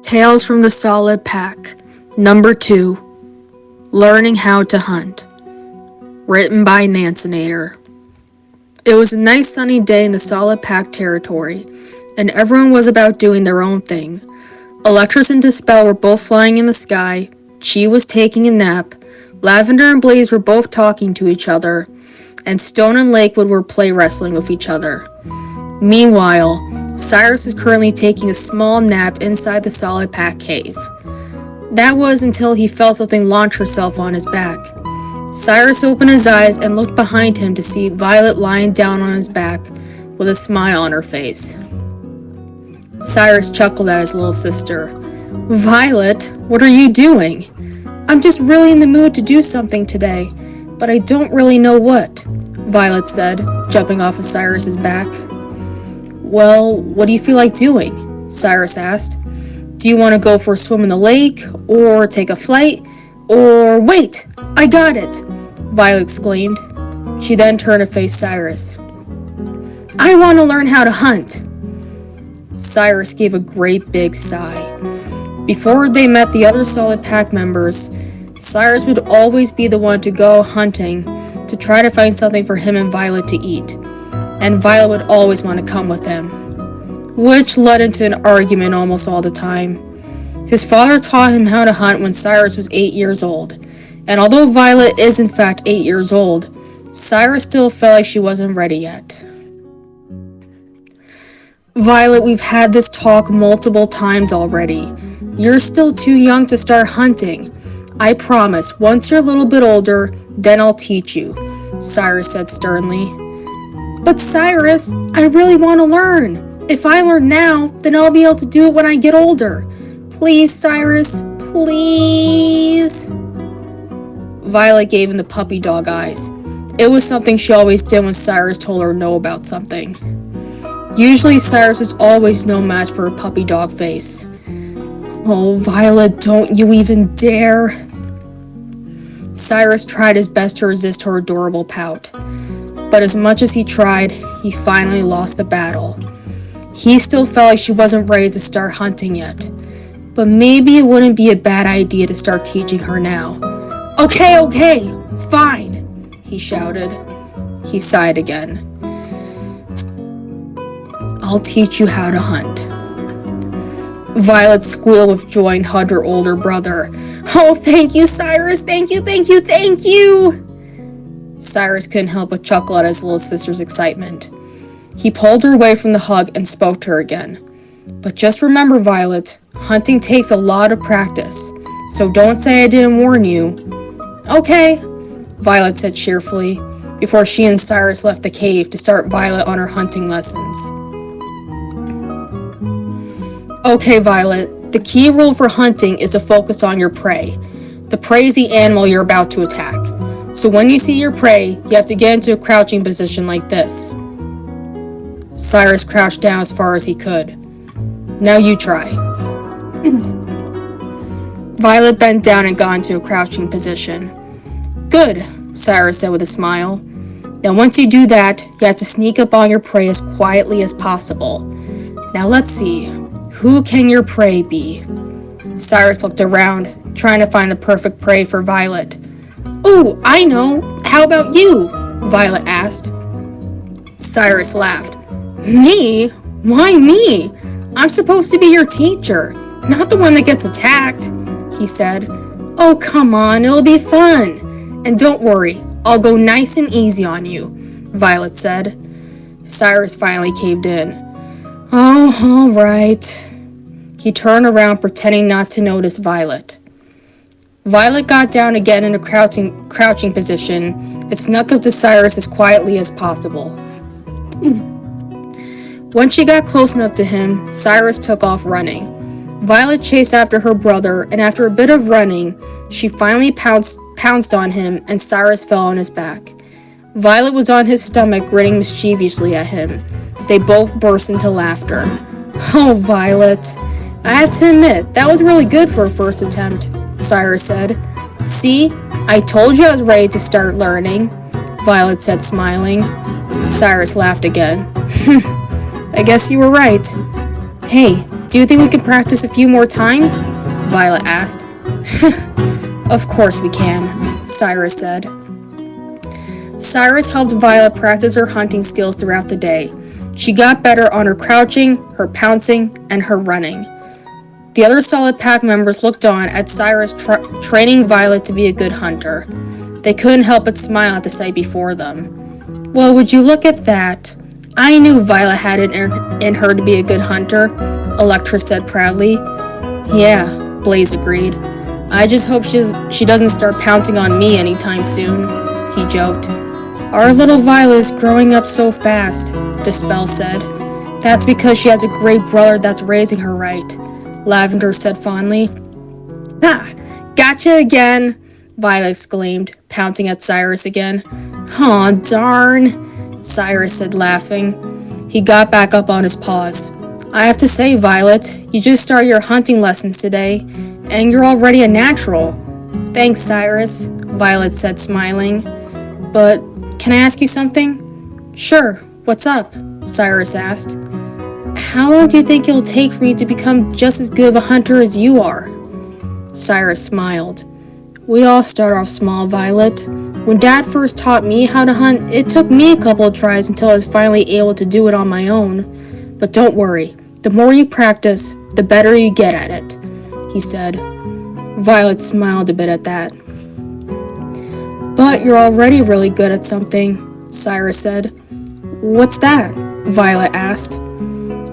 Tales from the Solid Pack, Number 2, Learning How to Hunt, written by Nancinator. It was a nice sunny day in the Solid Pack territory, and everyone was about doing their own thing. Electris and Dispel were both flying in the sky, Chi was taking a nap, Lavender and Blaze were both talking to each other, and Stone and Lakewood were play wrestling with each other. Meanwhile, Cyrus is currently taking a small nap inside the Solid Pack cave. That was until he felt something launch herself on his back. Cyrus opened his eyes and looked behind him to see Violet lying down on his back with a smile on her face. Cyrus chuckled at his little sister. "Violet, what are you doing?" "I'm just really in the mood to do something today, but I don't really know what," Violet said, jumping off of Cyrus's back. "Well, what do you feel like doing?" Cyrus asked. "Do you want to go for a swim in the lake, or take a flight, or wait, I got it!" Violet exclaimed. She then turned to face Cyrus. "I want to learn how to hunt." Cyrus gave a great big sigh. Before they met the other Solid Pack members, Cyrus would always be the one to go hunting to try to find something for him and Violet to eat, and Violet would always want to come with him, which led into an argument almost all the time. His father taught him how to hunt when Cyrus was 8 years old, and although Violet is in fact 8 years old, Cyrus still felt like she wasn't ready yet. "Violet, we've had this talk multiple times already. You're still too young to start hunting. I promise, once you're a little bit older, then I'll teach you," Cyrus said sternly. "But Cyrus, I really want to learn. If I learn now, then I'll be able to do it when I get older. Please, Cyrus, please." Violet gave him the puppy dog eyes. It was something she always did when Cyrus told her no about something. Usually Cyrus was always no match for a puppy dog face. "Oh, Violet, don't you even dare." Cyrus tried his best to resist her adorable pout, but as much as he tried, he finally lost the battle. He still felt like she wasn't ready to start hunting yet, but maybe it wouldn't be a bad idea to start teaching her now. Okay, fine," he shouted. He sighed again. "I'll teach you how to hunt." Violet squealed with joy and hugged her older brother. "Oh, thank you, Cyrus, thank you! Cyrus couldn't help but chuckle at his little sister's excitement. He pulled her away from the hug and spoke to her again. "But just remember, Violet, hunting takes a lot of practice, so don't say I didn't warn you." "Okay," Violet said cheerfully, before she and Cyrus left the cave to start Violet on her hunting lessons. "Okay, Violet, the key rule for hunting is to focus on your prey. The prey is the animal you're about to attack. So when you see your prey, you have to get into a crouching position like this." Cyrus crouched down as far as he could. "Now you try." Violet bent down and got into a crouching position. "Good," Cyrus said with a smile. "Now once you do that, you have to sneak up on your prey as quietly as possible. Now let's see. Who can your prey be?" Cyrus looked around, trying to find the perfect prey for Violet. "Ooh, I know! How about you?" Violet asked. Cyrus laughed. "Me? Why me? I'm supposed to be your teacher, not the one that gets attacked," he said. "Oh, come on, it'll be fun. And don't worry, I'll go nice and easy on you," Violet said. Cyrus finally caved in. "Oh, all right." He turned around, pretending not to notice Violet. Violet got down again in a crouching position and snuck up to Cyrus as quietly as possible. Once she got close enough to him, Cyrus took off running. Violet chased after her brother, and after a bit of running, she finally pounced on him, and Cyrus fell on his back. Violet was on his stomach, grinning mischievously at him. They both burst into laughter. "Oh, Violet, I have to admit, that was really good for a first attempt," Cyrus said. "See, I told you I was ready to start learning," Violet said, smiling. Cyrus laughed again. "I guess you were right. Hey, do you think we can practice a few more times? Violet asked. Of course we can, Cyrus said. Cyrus helped Violet practice her hunting skills throughout the day. She got better on her crouching, her pouncing, and her running. The other Solid Pack members looked on at Cyrus training Violet to be a good hunter. They couldn't help but smile at the sight before them. Well, would you look at that? I knew Violet had it in her to be a good hunter, Electra said proudly. Yeah, Blaze agreed. I just hope she doesn't start pouncing on me anytime soon, he joked. Our little Violet is growing up so fast, Dispel said. That's because she has a great brother that's raising her right, Lavender said fondly. Ha! Gotcha again, Violet exclaimed, pouncing at Cyrus again. Aw, darn, Cyrus said, laughing. He got back up on his paws. I have to say, Violet, you just started your hunting lessons today, and you're already a natural. Thanks, Cyrus, Violet said, smiling. But can I ask you something? Sure, what's up? Cyrus asked. How long do you think it'll take for me to become just as good of a hunter as you are? Cyrus smiled. We all start off small, Violet. When Dad first taught me how to hunt, it took me a couple of tries until I was finally able to do it on my own. But don't worry, the more you practice, the better you get at it, he said. Violet smiled a bit at that. But you're already really good at something, Cyrus said. What's that? Violet asked.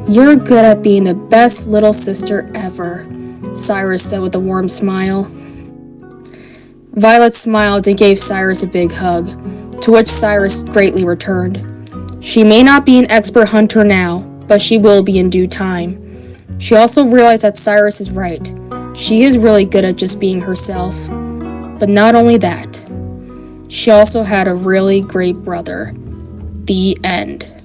You're good at being the best little sister ever, Cyrus said with a warm smile. Violet smiled and gave Cyrus a big hug, to which Cyrus greatly returned. She may not be an expert hunter now, but she will be in due time. She also realized that Cyrus is right. She is really good at just being herself. But not only that, she also had a really great brother. The end.